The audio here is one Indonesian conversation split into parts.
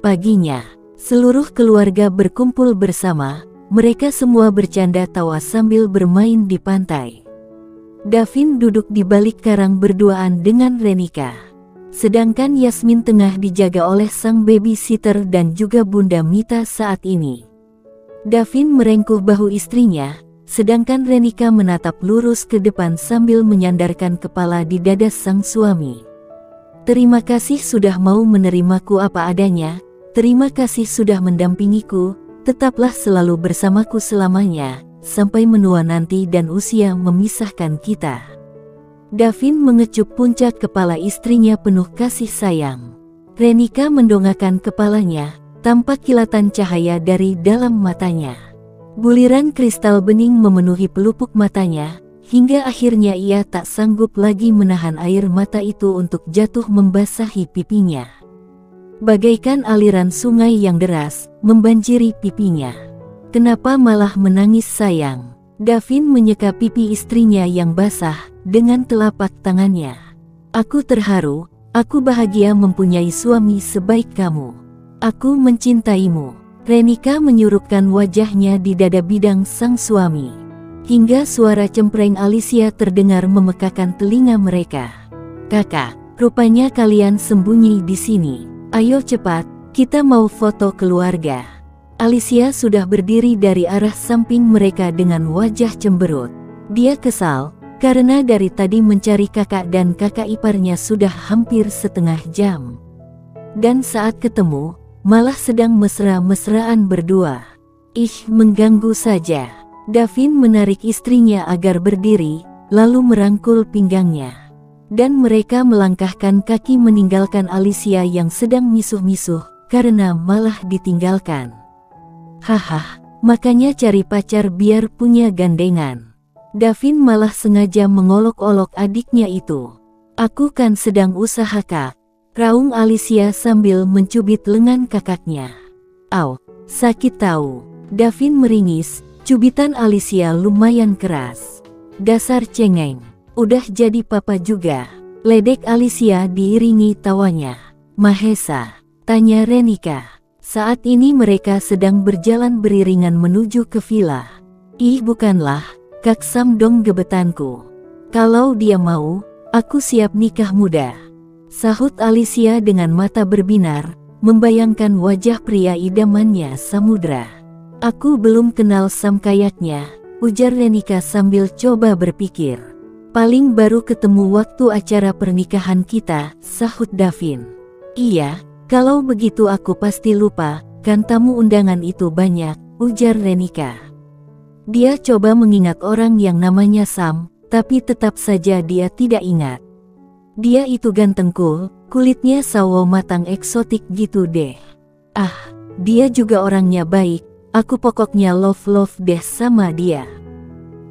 Paginya, seluruh keluarga berkumpul bersama. Mereka semua bercanda tawa sambil bermain di pantai. Davin duduk di balik karang berduaan dengan Renika. Sedangkan Yasmin tengah dijaga oleh sang babysitter dan juga Bunda Mita saat ini. Davin merengkuh bahu istrinya, sedangkan Renika menatap lurus ke depan sambil menyandarkan kepala di dada sang suami. Terima kasih sudah mau menerimaku apa adanya, terima kasih sudah mendampingiku. Tetaplah selalu bersamaku selamanya, sampai menua nanti dan usia memisahkan kita. Davin mengecup puncak kepala istrinya penuh kasih sayang. Renika mendongakkan kepalanya, tampak kilatan cahaya dari dalam matanya. Buliran kristal bening memenuhi pelupuk matanya, hingga akhirnya ia tak sanggup lagi menahan air mata itu untuk jatuh membasahi pipinya. Bagaikan aliran sungai yang deras, membanjiri pipinya. Kenapa malah menangis sayang? Davin menyeka pipi istrinya yang basah, dengan telapak tangannya. Aku terharu, aku bahagia mempunyai suami sebaik kamu. Aku mencintaimu. Renika menyurupkan wajahnya di dada bidang sang suami. Hingga suara cempreng Alicia terdengar memekakan telinga mereka. Kakak, rupanya kalian sembunyi di sini. Ayo cepat, kita mau foto keluarga. Alicia sudah berdiri dari arah samping mereka dengan wajah cemberut. Dia kesal, karena dari tadi mencari kakak dan kakak iparnya sudah hampir setengah jam. Dan saat ketemu, malah sedang mesra-mesraan berdua. Ih, mengganggu saja. Davin menarik istrinya agar berdiri, lalu merangkul pinggangnya. Dan mereka melangkahkan kaki meninggalkan Alicia yang sedang misuh-misuh, karena malah ditinggalkan. Haha, makanya cari pacar biar punya gandengan. Davin malah sengaja mengolok-olok adiknya itu. Aku kan sedang usaha kak, raung Alicia sambil mencubit lengan kakaknya. Au, sakit tahu. Davin meringis, cubitan Alicia lumayan keras. Dasar cengeng. Udah jadi papa juga, ledek Alicia diiringi tawanya. Mahesa, tanya Renika. Saat ini mereka sedang berjalan beriringan menuju ke villa. Ih bukanlah, Kak Sam dong gebetanku. Kalau dia mau, aku siap nikah muda. Sahut Alicia dengan mata berbinar, membayangkan wajah pria idamannya Samudra. Aku belum kenal Sam kayaknya, ujar Renika sambil coba berpikir. Paling baru ketemu waktu acara pernikahan kita, sahut Davin. Iya, kalau begitu aku pasti lupa, kan tamu undangan itu banyak, ujar Renika. Dia coba mengingat orang yang namanya Sam, tapi tetap saja dia tidak ingat. Dia itu ganteng cool, kulitnya sawo matang eksotik gitu deh. Ah, dia juga orangnya baik, aku pokoknya love deh sama dia.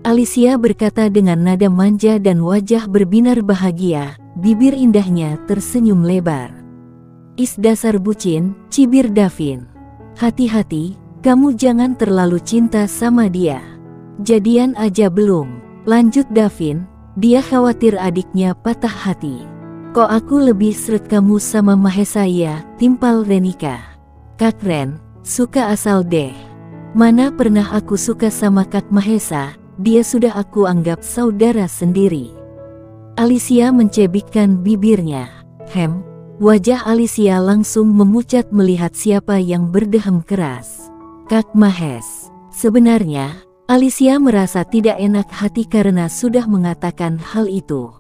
Alicia berkata dengan nada manja dan wajah berbinar bahagia, bibir indahnya tersenyum lebar. Is dasar bucin, cibir Davin. Hati-hati, kamu jangan terlalu cinta sama dia. Jadian aja belum, lanjut Davin, dia khawatir adiknya patah hati. Kok aku lebih seret kamu sama Mahesa ya, timpal Renika. Kak Ren, suka asal deh. Mana pernah aku suka sama Kak Mahesa. Dia sudah aku anggap saudara sendiri. Alicia mencebikkan bibirnya. Wajah Alicia langsung memucat melihat siapa yang berdehem keras. Kak Mahes. Sebenarnya, Alicia merasa tidak enak hati karena sudah mengatakan hal itu.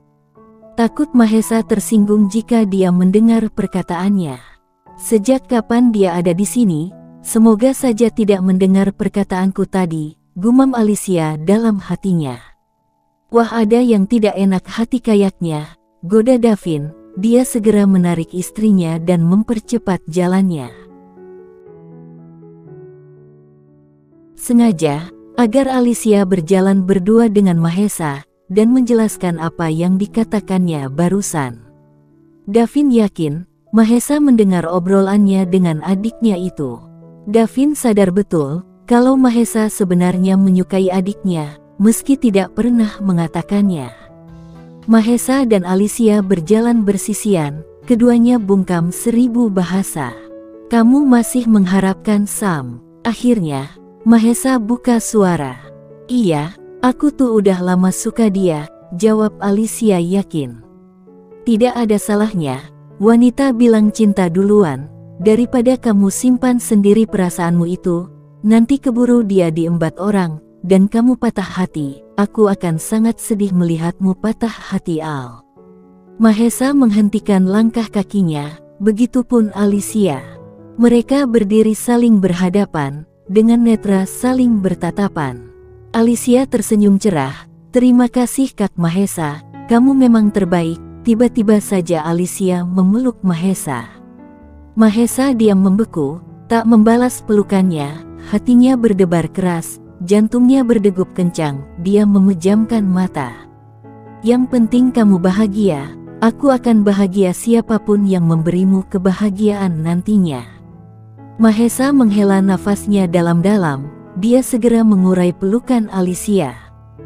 Takut Mahesa tersinggung jika dia mendengar perkataannya. Sejak kapan dia ada di sini? Semoga saja tidak mendengar perkataanku tadi, gumam Alicia dalam hatinya. Wah, ada yang tidak enak hati kayaknya, goda Davin. Dia segera menarik istrinya dan mempercepat jalannya. Sengaja, agar Alicia berjalan berdua dengan Mahesa, dan menjelaskan apa yang dikatakannya barusan. Davin yakin, Mahesa mendengar obrolannya dengan adiknya itu. Davin sadar betul, kalau Mahesa sebenarnya menyukai adiknya, meski tidak pernah mengatakannya. Mahesa dan Alicia berjalan bersisian, keduanya bungkam 1000 bahasa. Kamu masih mengharapkan Sam? Akhirnya, Mahesa buka suara. Iya, aku tuh udah lama suka dia, jawab Alicia yakin. Tidak ada salahnya, wanita bilang cinta duluan, daripada kamu simpan sendiri perasaanmu itu, nanti keburu dia diembat orang, dan kamu patah hati. Aku akan sangat sedih melihatmu patah hati Al. Mahesa menghentikan langkah kakinya, begitupun Alicia. Mereka berdiri saling berhadapan, dengan netra saling bertatapan. Alicia tersenyum cerah, terima kasih Kak Mahesa, kamu memang terbaik. Tiba-tiba saja Alicia memeluk Mahesa. Mahesa diam membeku, tak membalas pelukannya, hatinya berdebar keras, jantungnya berdegup kencang, dia memejamkan mata. Yang penting kamu bahagia, aku akan bahagia siapapun yang memberimu kebahagiaan nantinya. Mahesa menghela nafasnya dalam-dalam. Dia segera mengurai pelukan Alicia.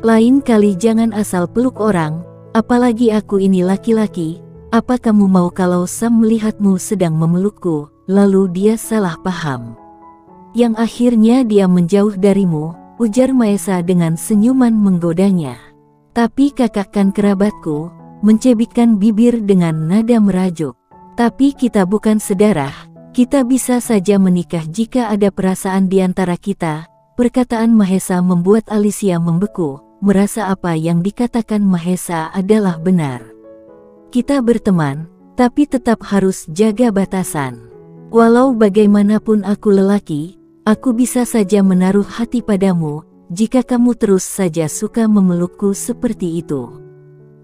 Lain kali jangan asal peluk orang, apalagi aku ini laki-laki. Apa kamu mau kalau Sam melihatmu sedang memelukku, lalu dia salah paham? Yang akhirnya dia menjauh darimu, ujar Mahesa dengan senyuman menggodanya. Tapi kakak kan kerabatku, mencebikkan bibir dengan nada merajuk. Tapi kita bukan sedarah, kita bisa saja menikah jika ada perasaan di antara kita. Perkataan Mahesa membuat Alicia membeku, merasa apa yang dikatakan Mahesa adalah benar. Kita berteman, tapi tetap harus jaga batasan. Walau bagaimanapun aku lelaki, aku bisa saja menaruh hati padamu, jika kamu terus saja suka memelukku seperti itu.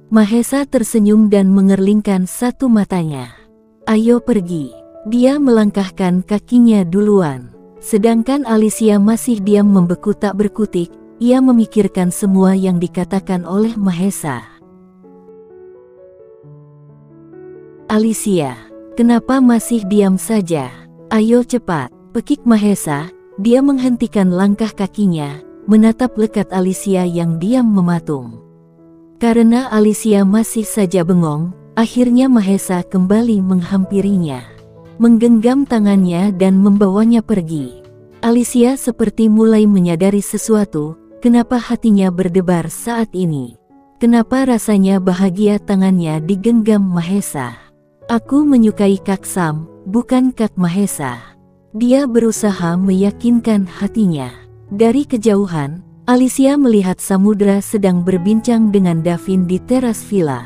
Mahesa tersenyum dan mengerlingkan satu matanya. Ayo pergi. Dia melangkahkan kakinya duluan. Sedangkan Alicia masih diam membeku tak berkutik, ia memikirkan semua yang dikatakan oleh Mahesa. Alicia, kenapa masih diam saja? Ayo cepat, pekik Mahesa. Dia menghentikan langkah kakinya, menatap lekat Alicia yang diam mematung. Karena Alicia masih saja bengong, akhirnya Mahesa kembali menghampirinya, menggenggam tangannya dan membawanya pergi. Alicia seperti mulai menyadari sesuatu, kenapa hatinya berdebar saat ini. Kenapa rasanya bahagia tangannya digenggam Mahesa. Aku menyukai Kak Sam, bukan Kak Mahesa. Dia berusaha meyakinkan hatinya. Dari kejauhan, Alicia melihat Samudra sedang berbincang dengan Davin di teras villa.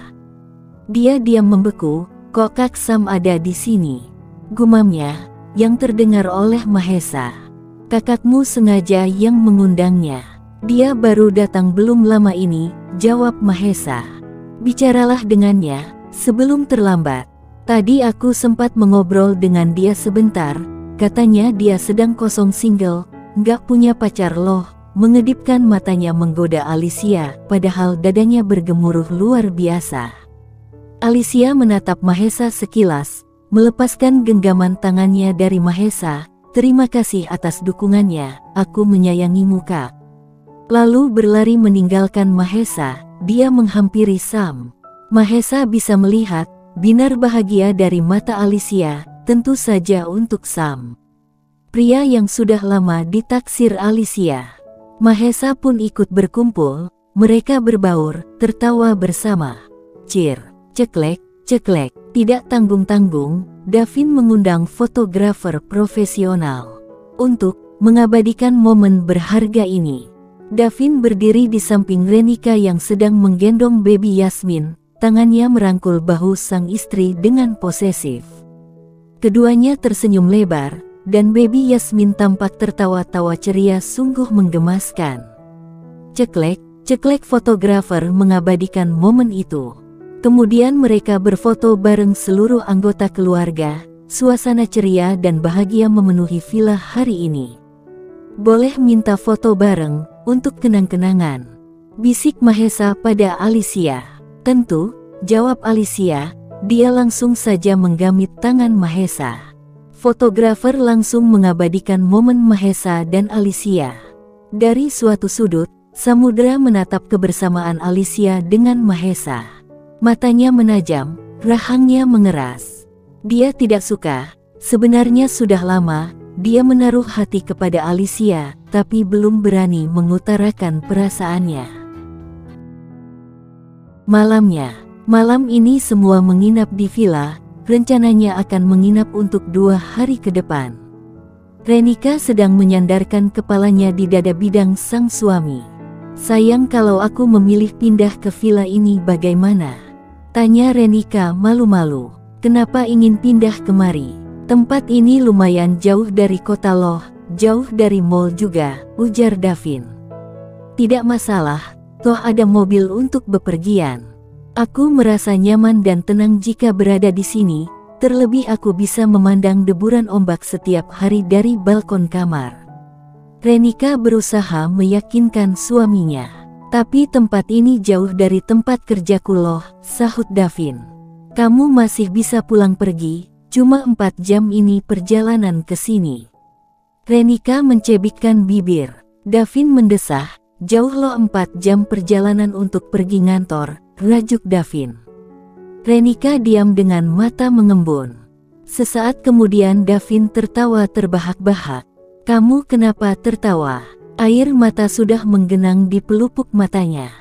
Dia diam membeku, kok Kak Sam ada di sini? Gumamnya, yang terdengar oleh Mahesa. Kakakmu sengaja yang mengundangnya. Dia baru datang belum lama ini, jawab Mahesa. Bicaralah dengannya, sebelum terlambat. Tadi aku sempat mengobrol dengan dia sebentar, katanya dia sedang kosong single, nggak punya pacar loh. Mengedipkan matanya menggoda Alicia, padahal dadanya bergemuruh luar biasa. Alicia menatap Mahesa sekilas, melepaskan genggaman tangannya dari Mahesa. Terima kasih atas dukungannya, aku menyayangimu Kak. Lalu berlari meninggalkan Mahesa, dia menghampiri Sam. Mahesa bisa melihat binar bahagia dari mata Alicia, tentu saja untuk Sam. Pria yang sudah lama ditaksir Alicia. Mahesa pun ikut berkumpul, mereka berbaur, tertawa bersama. Cir, ceklek, ceklek, tidak tanggung-tanggung, Davin mengundang fotografer profesional untuk mengabadikan momen berharga ini. Davin berdiri di samping Renika yang sedang menggendong baby Yasmin, tangannya merangkul bahu sang istri dengan posesif. Keduanya tersenyum lebar, dan baby Yasmin tampak tertawa-tawa ceria sungguh menggemaskan. Ceklek, ceklek fotografer mengabadikan momen itu. Kemudian mereka berfoto bareng seluruh anggota keluarga, suasana ceria dan bahagia memenuhi villa hari ini. Boleh minta foto bareng, untuk kenang-kenangan, bisik Mahesa pada Alicia. Tentu, jawab Alicia, dia langsung saja menggamit tangan Mahesa. Fotografer langsung mengabadikan momen Mahesa dan Alicia. Dari suatu sudut, Samudra menatap kebersamaan Alicia dengan Mahesa. Matanya menajam, rahangnya mengeras. Dia tidak suka, Sebenarnya sudah lama, dia menaruh hati kepada Alicia, tapi belum berani mengutarakan perasaannya. Malam ini semua menginap di villa, rencananya akan menginap untuk 2 hari ke depan. Renika sedang menyandarkan kepalanya di dada bidang sang suami. "Sayang, kalau aku memilih pindah ke villa ini bagaimana?" tanya Renika malu-malu. "Kenapa ingin pindah kemari? Tempat ini lumayan jauh dari kota loh, jauh dari mall juga," ujar Davin. "Tidak masalah, toh ada mobil untuk bepergian. Aku merasa nyaman dan tenang jika berada di sini, terlebih aku bisa memandang deburan ombak setiap hari dari balkon kamar." Renika berusaha meyakinkan suaminya. "Tapi tempat ini jauh dari tempat kerjaku loh," sahut Davin. "Kamu masih bisa pulang pergi. Cuma 4 jam ini perjalanan ke sini." Renika mencebikkan bibir. Davin mendesah, "Jauh loh 4 jam perjalanan untuk pergi ngantor," rajuk Davin. Renika diam dengan mata mengembun. Sesaat kemudian Davin tertawa terbahak-bahak. "Kamu kenapa tertawa?" Air mata sudah menggenang di pelupuk matanya.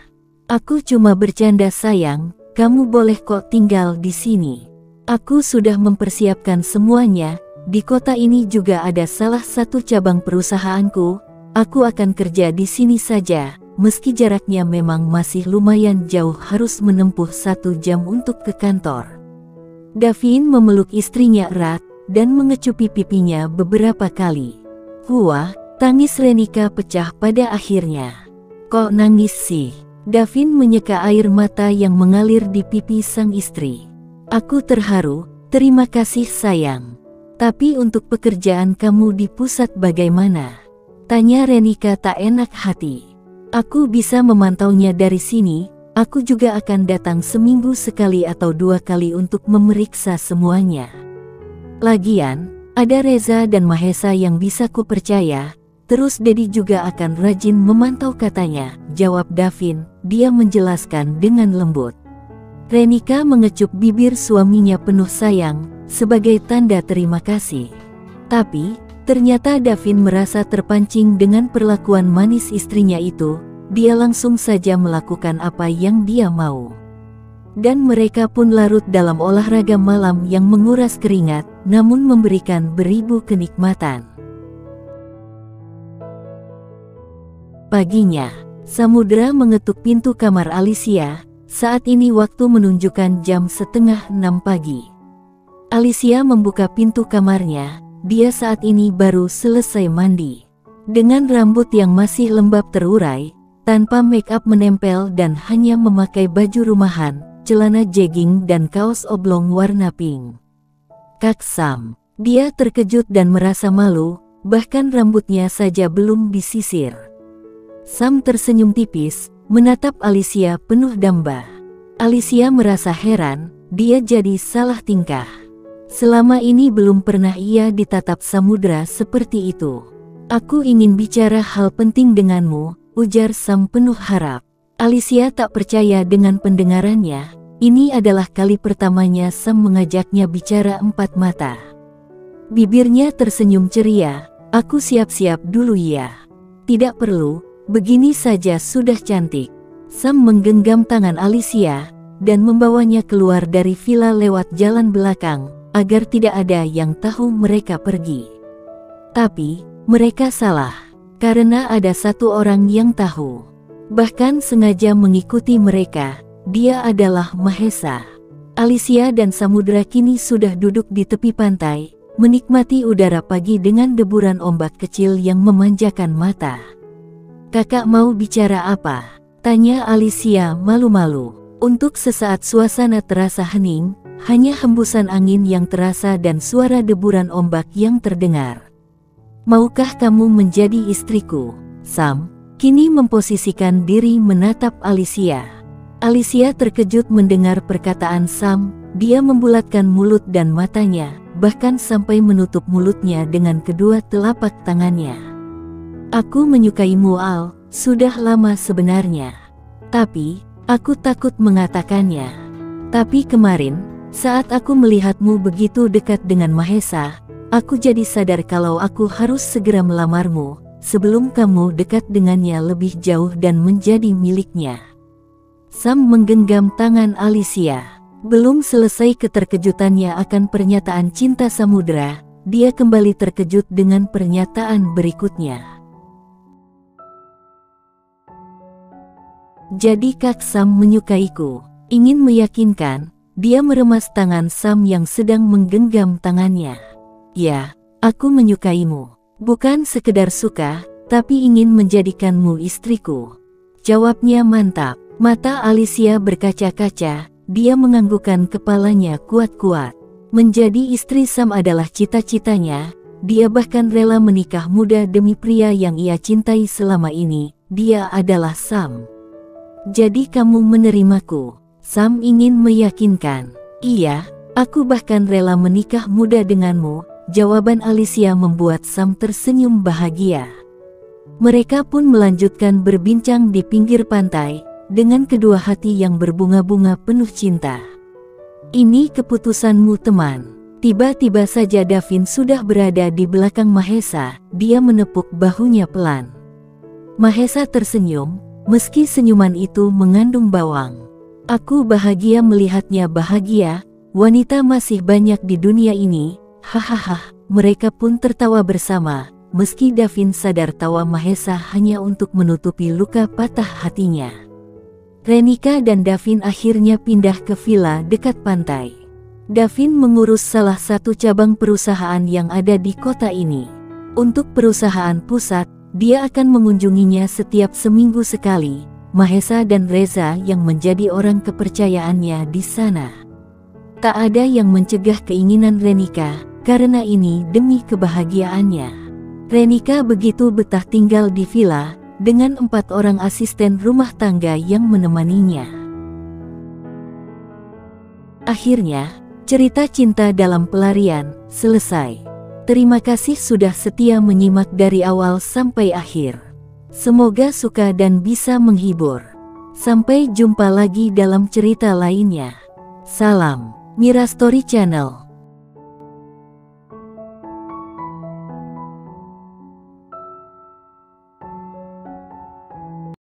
"Aku cuma bercanda sayang, kamu boleh kok tinggal di sini. Aku sudah mempersiapkan semuanya, di kota ini juga ada salah satu cabang perusahaanku, aku akan kerja di sini saja, meski jaraknya memang masih lumayan jauh, harus menempuh 1 jam untuk ke kantor." Davin memeluk istrinya erat, dan mengecupi pipinya beberapa kali. "Wah," tangis Renika pecah pada akhirnya. "Kok nangis sih?" Davin menyeka air mata yang mengalir di pipi sang istri. "Aku terharu, terima kasih sayang. Tapi untuk pekerjaan kamu di pusat bagaimana?" tanya Renika tak enak hati. "Aku bisa memantaunya dari sini, aku juga akan datang seminggu sekali atau 2 kali untuk memeriksa semuanya. Lagian, ada Reza dan Mahesa yang bisa kupercaya, terus Dedi juga akan rajin memantau," katanya, jawab Davin. Dia menjelaskan dengan lembut. Renika mengecup bibir suaminya penuh sayang, sebagai tanda terima kasih. Tapi, ternyata Davin merasa terpancing dengan perlakuan manis istrinya itu. Dia langsung saja melakukan apa yang dia mau. Dan mereka pun larut dalam olahraga malam yang menguras keringat, namun memberikan beribu kenikmatan. Paginya, Samudra mengetuk pintu kamar Alicia. Saat ini waktu menunjukkan jam 5:30 pagi. Alicia membuka pintu kamarnya. Dia saat ini baru selesai mandi. Dengan rambut yang masih lembab terurai, tanpa make up menempel dan hanya memakai baju rumahan, celana jegging dan kaos oblong warna pink. "Kak Sam." Dia terkejut dan merasa malu, bahkan rambutnya saja belum disisir. Sam tersenyum tipis, menatap Alicia penuh damba. Alicia merasa heran, dia jadi salah tingkah. Selama ini belum pernah ia ditatap Samudra seperti itu. "Aku ingin bicara hal penting denganmu," ujar Sam penuh harap. Alicia tak percaya dengan pendengarannya. Ini adalah kali pertamanya Sam mengajaknya bicara empat mata. Bibirnya tersenyum ceria. "Aku siap-siap dulu ya." "Tidak perlu, begini saja sudah cantik." Sam menggenggam tangan Alicia, dan membawanya keluar dari villa lewat jalan belakang, agar tidak ada yang tahu mereka pergi. Tapi, mereka salah, karena ada satu orang yang tahu. Bahkan sengaja mengikuti mereka, dia adalah Mahesa. Alicia dan Samudra kini sudah duduk di tepi pantai, menikmati udara pagi dengan deburan ombak kecil yang memanjakan mata. "Kakak mau bicara apa?" tanya Alicia malu-malu. Untuk sesaat suasana terasa hening, hanya hembusan angin yang terasa dan suara deburan ombak yang terdengar. "Maukah kamu menjadi istriku?" Sam kini memposisikan diri menatap Alicia. Alicia terkejut mendengar perkataan Sam. Dia membulatkan mulut dan matanya, bahkan sampai menutup mulutnya dengan kedua telapak tangannya. "Aku menyukaimu Al, sudah lama sebenarnya. Tapi, aku takut mengatakannya. Tapi kemarin, Saat aku melihatmu begitu dekat dengan Mahesa, aku jadi sadar kalau aku harus segera melamarmu, sebelum kamu dekat dengannya lebih jauh dan menjadi miliknya. Sam menggenggam tangan Alicia. Belum selesai keterkejutannya akan pernyataan cinta samudera, dia kembali terkejut dengan pernyataan berikutnya. Jadi Kak Sam menyukaiku. Ingin meyakinkan, dia meremas tangan Sam yang sedang menggenggam tangannya. Ya, aku menyukaimu. Bukan sekedar suka, tapi ingin menjadikanmu istriku. Jawabnya mantap. Mata Alicia berkaca-kaca, dia menganggukkan kepalanya kuat-kuat. Menjadi istri Sam adalah cita-citanya, dia bahkan rela menikah muda demi pria yang ia cintai selama ini, dia adalah Sam. Jadi kamu menerimaku? Sam ingin meyakinkan. Iya, aku bahkan rela menikah muda denganmu, jawaban Alicia membuat Sam tersenyum bahagia. Mereka pun melanjutkan berbincang di pinggir pantai, dengan kedua hati yang berbunga-bunga penuh cinta. Ini keputusanmu teman. Tiba-tiba saja Davin sudah berada di belakang Mahesa, dia menepuk bahunya pelan. Mahesa tersenyum, meski senyuman itu mengandung bawang. Aku bahagia melihatnya bahagia, wanita masih banyak di dunia ini, hahaha. Mereka pun tertawa bersama, meski Davin sadar tawa Mahesa hanya untuk menutupi luka patah hatinya. Renika dan Davin akhirnya pindah ke villa dekat pantai. Davin mengurus salah satu cabang perusahaan yang ada di kota ini. Untuk perusahaan pusat, dia akan mengunjunginya setiap seminggu sekali. Mahesa dan Reza yang menjadi orang kepercayaannya di sana. Tak ada yang mencegah keinginan Renika, karena ini demi kebahagiaannya. Renika begitu betah tinggal di villa, dengan 4 orang asisten rumah tangga yang menemaninya. Akhirnya, cerita cinta dalam pelarian selesai. Terima kasih sudah setia menyimak dari awal sampai akhir. Semoga suka dan bisa menghibur. Sampai jumpa lagi dalam cerita lainnya. Salam, Mira Story Channel.